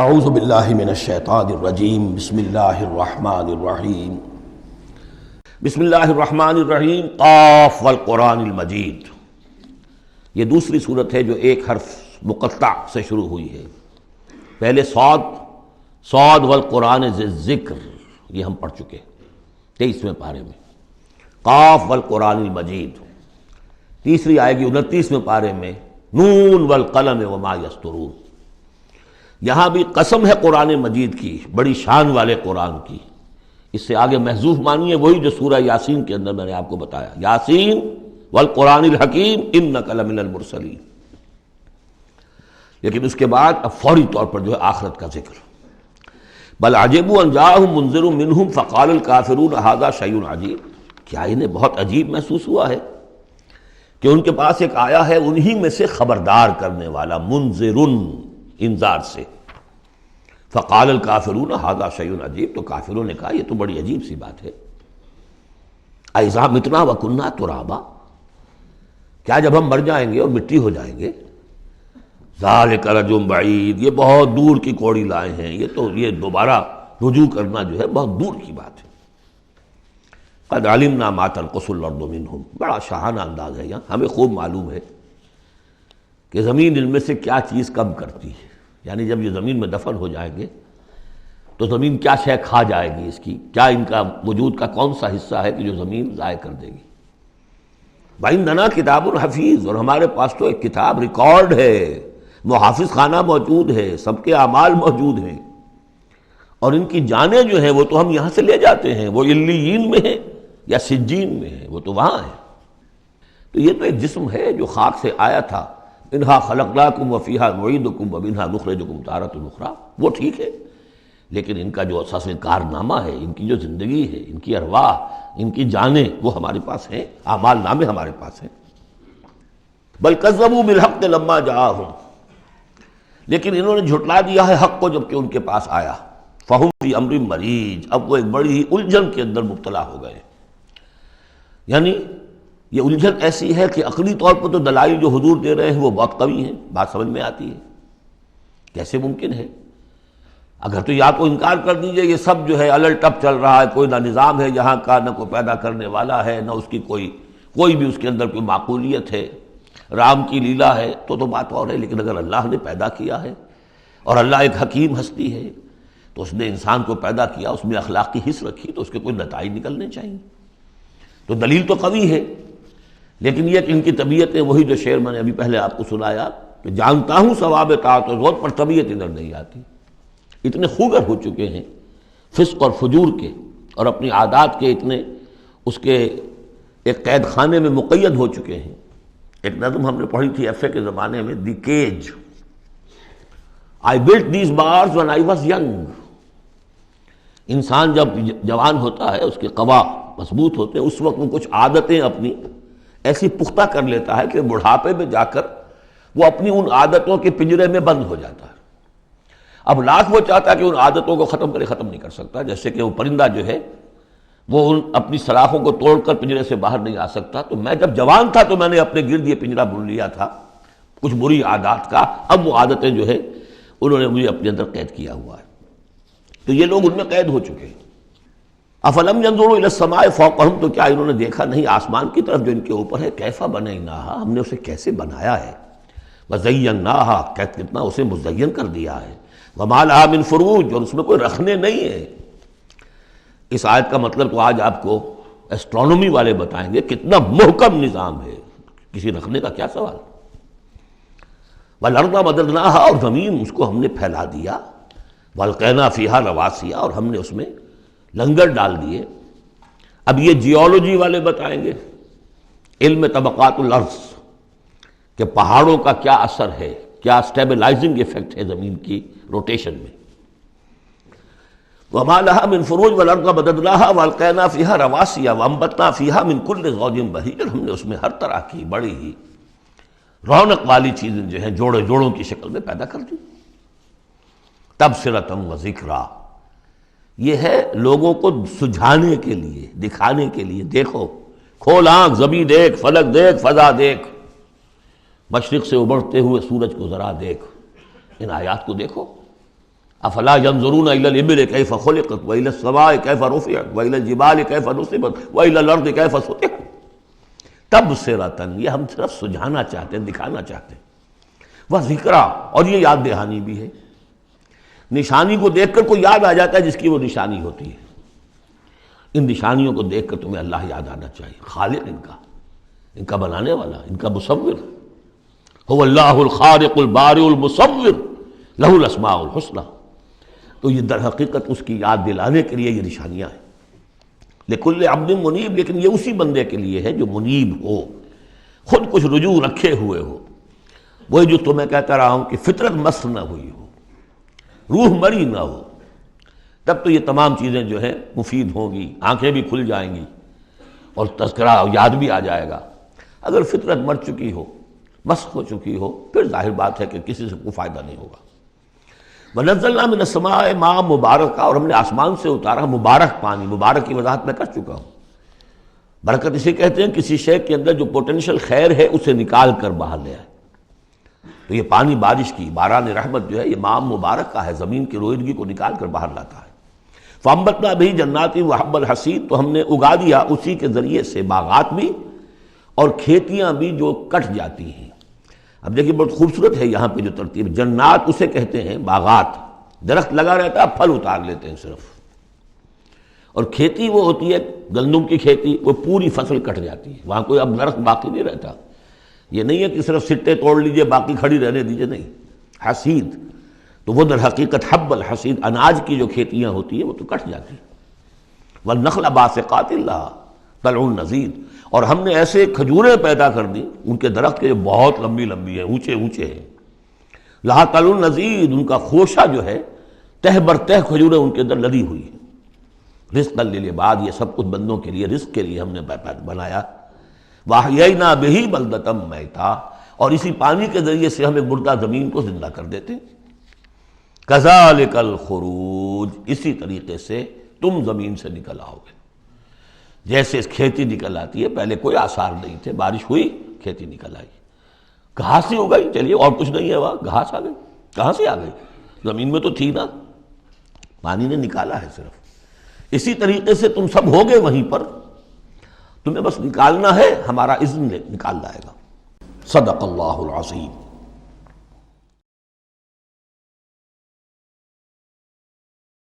اعوذ باللہ من الشیطان الرجیم بسم اللہ الرحمن الرحیم بسم اللہ الرحمن الرحیم قاف والقرآن المجید۔ یہ دوسری صورت ہے جو ایک حرف مقطع سے شروع ہوئی ہے۔ پہلے صاد والقرآن ذی الذکر، یہ ہم پڑھ چکے 23ویں پارے میں۔ قاف والقرآن المجید تیسری آئے گی 29ویں پارے میں، نون والقلم وما یسطرون۔ یہاں بھی قسم ہے قرآن مجید کی، بڑی شان والے قرآن کی۔ اس سے آگے محذوف معنی ہے وہی جو سورہ یاسین کے اندر میں نے آپ کو بتایا، یاسین والقرآن الحکیم انک لمن المرسلین۔ لیکن اس کے بعد اب فوری طور پر جو ہے آخرت کا ذکر۔ بل عجبوا ان جاءهم منذر منهم فقال الکافرون ھذا شیء عجیب، کیا انہیں بہت عجیب محسوس ہوا ہے کہ ان کے پاس ایک آیا ہے انہی میں سے خبردار کرنے والا، منذر، انذار سے۔ فقال الکافرون ھذا شیء عجیب، تو کافروں نے کہا یہ تو بڑی عجیب سی بات ہے۔ اذا متنا وکنا ترابا، کیا جب ہم مر جائیں گے اور مٹی ہو جائیں گے؟ ذالک رجل بعید، یہ بہت دور کی کوڑی لائے ہیں، یہ دوبارہ رجوع کرنا جو ہے بہت دور کی بات ہے۔ قد علمنا ما تنقص الارض منہم، بڑا شاہانہ انداز ہے یہاں، ہمیں خوب معلوم ہے کہ زمین ان میں سے کیا چیز کم کرتی ہے، یعنی جب یہ زمین میں دفن ہو جائیں گے تو زمین کیا شے کھا جائے گی، اس کی کیا، ان کا وجود کا کون سا حصہ ہے کہ جو زمین ضائع کر دے گی۔ وَعِندَنَا کتاب الحفیظ، اور ہمارے پاس تو ایک کتاب ریکارڈ ہے، محافظ خانہ موجود ہے، سب کے اعمال موجود ہیں، اور ان کی جانیں جو ہیں وہ تو ہم یہاں سے لے جاتے ہیں، وہ علیین میں ہیں یا سجین میں ہیں، وہ تو وہاں ہے۔ تو یہ تو ایک جسم ہے جو خاک سے آیا تھا، منہا خلقناکم وفیہا نعیدکم ومنہا نخرجکم تارۃ اخری، وہ ٹھیک ہے، لیکن ان کا جو اساس کارنامہ ہے، ان کی جو زندگی ہے، ان کی ارواح، ان کی جانیں وہ ہمارے پاس ہیں، اعمال نامے ہمارے پاس ہیں۔ بل کذبوا بالحق لما جاءہم، لیکن انہوں نے جھٹلا دیا ہے حق کو جب کہ ان کے پاس آیا۔ فہم فی امر مریج، اب وہ ایک بڑی ہی الجھن کے اندر مبتلا ہو گئے۔ یعنی یہ الجھن ایسی ہے کہ عقلی طور پر تو دلائل جو حضور دے رہے ہیں وہ بہت قوی ہیں، بات سمجھ میں آتی ہے، کیسے ممکن ہے؟ اگر تو یا تو انکار کر دیجئے یہ سب جو ہے الٹ ٹپ چل رہا ہے، کوئی نہ نظام ہے یہاں کا، نہ کوئی پیدا کرنے والا ہے، نہ اس کی کوئی بھی اس کے اندر کوئی معقولیت ہے، رام کی لیلا ہے، تو بات اور ہے۔ لیکن اگر اللہ نے پیدا کیا ہے اور اللہ ایک حکیم ہستی ہے تو اس نے انسان کو پیدا کیا، اس میں اخلاقی حص رکھی، تو اس کے کوئی نتائج نکلنے چاہیے۔ تو دلیل تو قوی ہے، لیکن یہ کہ ان کی طبیعتیں وہی جو شعر میں نے ابھی پہلے آپ کو سنایا کہ جانتا ہوں ثواب طاعت و زہد، پر طبیعت ادھر نہیں آتی۔ اتنے خوگر ہو چکے ہیں فسق اور فجور کے، اور اپنی عادات کے اتنے اس کے ایک قید خانے میں مقید ہو چکے ہیں۔ ایک نظم ہم نے پڑھی تھی ایف اے کے زمانے میں، the cage, I built these bars when I was young۔ انسان جب جوان ہوتا ہے، اس کے قوا مضبوط ہوتے ہیں، اس وقت وہ کچھ عادتیں اپنی ایسی پختہ کر لیتا ہے کہ بڑھاپے میں جا کر وہ اپنی ان عادتوں کے پنجرے میں بند ہو جاتا ہے۔ اب لاکھ وہ چاہتا ہے کہ ان عادتوں کو ختم نہیں کر سکتا، جیسے کہ وہ پرندہ جو ہے وہ اپنی سلاخوں کو توڑ کر پنجرے سے باہر نہیں آ سکتا۔ تو میں جب جوان تھا تو میں نے اپنے گرد یہ پنجرا بن لیا تھا کچھ بری عادات کا، اب وہ عادتیں جو ہے انہوں نے مجھے اپنے اندر قید کیا ہوا ہے۔ تو یہ لوگ ان میں قید ہو چکے ہیں۔ افلم ينظروا الى السماء فوقهم، تو کیا انہوں نے دیکھا نہیں آسمان کی طرف جو ان کے اوپر ہے، کیف بنیناھا، ہم نے اسے کیسے بنایا ہے، وزیناھا، کتنا اسے مزین کر دیا ہے، وما لها من فروج، اور اس میں کوئی رکھنے نہیں ہے۔ اس آیت کا مطلب تو آج آپ کو ایسٹرونومی والے بتائیں گے، کتنا محکم نظام ہے، کسی رکھنے کا کیا سوال۔ والارض مددناھا، اور زمین اس کو ہم نے پھیلا دیا، والقینا فیھا رواسیا، اور ہم نے اس میں لنگر ڈال دیے۔ اب یہ جیولوجی والے بتائیں گے، علم طبقات الارض، کہ پہاڑوں کا کیا اثر ہے، کیا سٹیبلائزنگ ایفیکٹ ہے زمین کی روٹیشن میں۔ وما لها من فروج والارض مددناھا والقینا فیھا رواسیا وانبتنا فیھا من کل زوج بہیج، ہم نے اس میں ہر طرح کی بڑی ہی رونق والی چیزیں جو ہیں جوڑوں کی شکل میں پیدا کر دی۔ تبصرۃ و ذکریٰ، یہ ہے لوگوں کو سجھانے کے لیے، دکھانے کے لیے، دیکھو، کھول آنکھ، زمین دیکھ، فلک دیکھ، فضا دیکھ، مشرق سے ابھرتے ہوئے سورج کو ذرا دیکھ، ان آیات کو دیکھو۔ افلا ينظرون الى الابل كيف خلقت والى السماء كيف رفعت والى الجبال كيف نصبت والى الارض كيف سطحت تبصرۃ، یہ ہم صرف سجھانا چاہتے ہیں، دکھانا چاہتے ہیں، وہ ذکرا، اور یہ یاد دہانی بھی ہے۔ نشانی کو دیکھ کر کوئی یاد آ جاتا ہے جس کی وہ نشانی ہوتی ہے، ان نشانیوں کو دیکھ کر تمہیں اللہ یاد آنا چاہیے، خالق ان کا بنانے والا، ان کا مصور، هو اللہ الخالق البارئ المصور لہ الاسماء الحسنی۔ تو یہ در حقیقت اس کی یاد دلانے کے لیے یہ نشانیاں ہیں۔ لکل عبد منیب، لیکن یہ اسی بندے کے لیے ہے جو منیب ہو، خود کچھ رجوع رکھے ہوئے ہو، وہی جو تمہیں کہتا رہا ہوں کہ فطرت مس نہ ہوئی ہو، روح مری نہ ہو، تب تو یہ تمام چیزیں جو ہیں مفید ہوں گی، آنکھیں بھی کھل جائیں گی اور تذکرہ یاد بھی آ جائے گا۔ اگر فطرت مر چکی ہو، مسخ ہو چکی ہو، پھر ظاہر بات ہے کہ کسی سے کوئی فائدہ نہیں ہوگا۔ وَنَزَّلْنَا مِنَ السَّمَاءِ مَاءً مُبَارَكًا، اور ہم نے آسمان سے اتارا مبارک پانی، مبارک کی وضاحت میں کر چکا ہوں۔ برکت اسے کہتے ہیں کسی شے کے اندر جو پوٹینشیل خیر ہے اسے نکال کر باہر لے آئے۔ تو یہ پانی بارش کی، باران رحمت جو ہے، یہ ماء مبارک کا ہے، زمین کی روئیدگی کو نکال کر باہر لاتا ہے۔ فَأَنبَتْنَا بِهِ جَنَّاتٍ وَحَبَّ الْحَصِيدِ، تو ہم نے اگا دیا اسی کے ذریعے سے باغات بھی اور کھیتیاں بھی جو کٹ جاتی ہیں۔ اب دیکھیے بہت خوبصورت ہے یہاں پہ جو ترتیب، جنات اسے کہتے ہیں باغات، درخت لگا رہتا ہے، پھل اتار لیتے ہیں صرف، اور کھیتی وہ ہوتی ہے گندم کی کھیتی، وہ پوری فصل کٹ جاتی ہے، وہاں کوئی اب درخت باقی نہیں رہتا۔ یہ نہیں ہے کہ صرف سٹے توڑ لیجئے باقی کھڑی رہنے دیجئے، نہیں، حصید تو وہ در حقیقت حب الحصید، اناج کی جو کھیتیاں ہوتی ہیں وہ تو کٹ جاتی ہیں۔ والنخل باسقات لها طلع نضید، اور ہم نے ایسے کھجوریں پیدا کر دی، ان کے درخت کے جو بہت لمبی لمبی ہیں، اونچے اونچے ہیں، لہا طلع نضید، ان کا خوشہ جو ہے تہ بر تہ کھجوریں ان کے اندر لدی ہوئی ہیں۔ رزقا للعباد، یہ سب کچھ بندوں کے لیے، رزق کے لیے ہم نے بنایا۔ وَأَحْيَيْنَا بِهِ بَلْدَةً مَيْتًا، اور اسی پانی کے ذریعے سے ہم ایک مردہ زمین کو زندہ کر دیتے ہیں۔ کذالک الخروج، اسی طریقے سے تم زمین سے نکل آؤ گے، جیسے کھیتی نکل آتی ہے، پہلے کوئی آثار نہیں تھے، بارش ہوئی کھیتی نکل آئی، گھاس ہی ہو گئی، چلیے اور کچھ نہیں ہے، وہاں گھاس آ گئی، کہاں سے آ گئی؟ زمین میں تو تھی نا، پانی نے نکالا ہے صرف۔ اسی طریقے سے تم سب ہوگے وہیں پر، تمہیں بس نکالنا ہے، ہمارا اذن نکال لائے گا۔ صدق اللہ العظیم۔